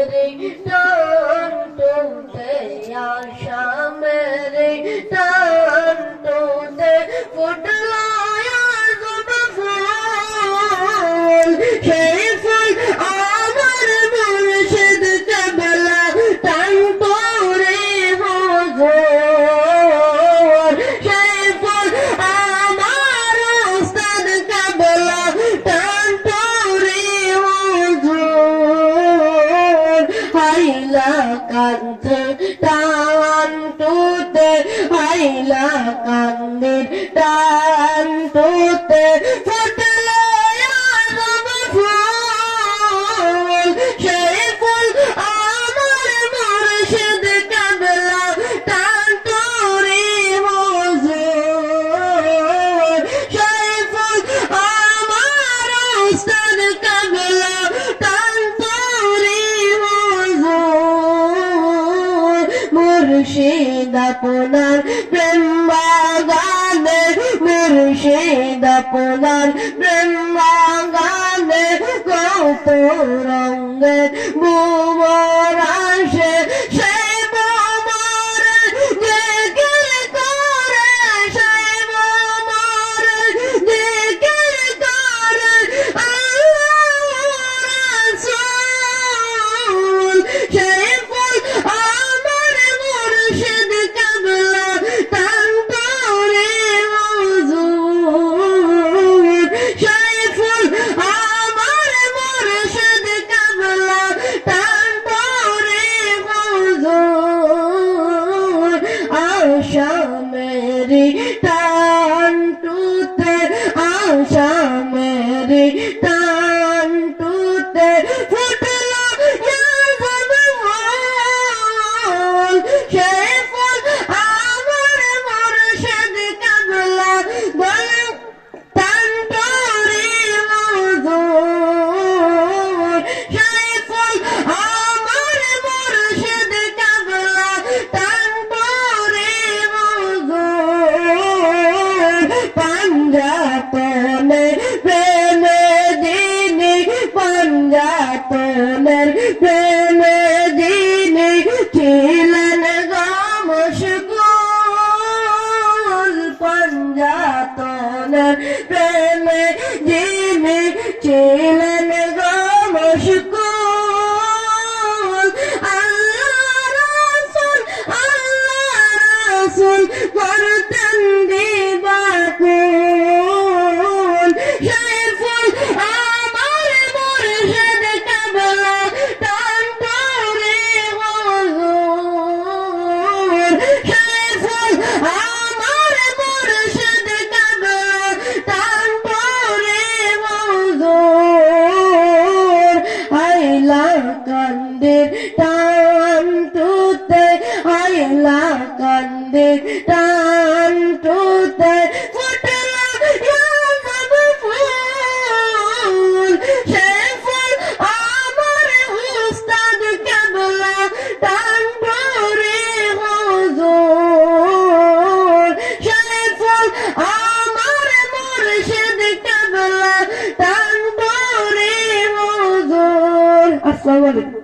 মেরে টান টুটে আশা মেরে টান টুটে ফুটলো আজব ফুল সেই ফুল আমার মুর্শিদ কেবলা টান করে হুজুর সেই ফুল আমার উস্তাদ কেবলা টান করে হুজুর হাইলা কাঁধে টান টুটে হাইলা কাঁধে টান টুটে ফুটলো আজব ফুল সেই ফুল আমার মুর্শিদ কেবলা টান করে হুজুর সেই ফুল আমার উস্তাদ কেবলা টান করে হুজুর মুর্শিদ আপনার প্রেম বাগানে মুর্শিদ আপনার প্রেম বাগানে কত রঙের ভ্রমর আসে সেই ভ্রমর জিকির করে সেই ভ্রমর জিকির করে আল্লাহ রাসূল সেই ফুল আমার মুর্শিদ কেবলা টান করে হুজুর সেই ফুল আমার মুর্শিদ কেবলা টান করে হুজুর আশা মেরি টান টুটে আশা মেরি টান টুটে ফুটলো আজব ফুল সেই ফুল আমার মুর্শিদ কেবলা টান করে হুজুর সেই ফুল আমার মুর্শিদ কেবলা টান করে হুজুর পাঞ্জাতনে প্রেমে দিনে পাঞ্জাতনের প্রেমে দিনে ছিলেন গমশগুল পাঞ্জাতনের প্রেমে দিনে ছিলেন গমশগুল আল্লাহ রাসূল করতেন দিবাকুল সেই ফুল আমার মুর্শিদ কেবলা টান করে হুজুর সেই ফুল আমার মুর্শিদ কেবলা টান করে হুজুর হাইলা কান্দে টান টুটে হাইলা কান্দে টান টুটে ফুটলো আজব ফুল সেই ফুল আমার উস্তাদ কেবলা টান করে হুজুর সেই ফুল আমার মুর্শিদ কেবলা টান করে হুজুর আসসালামু আলাইকুম।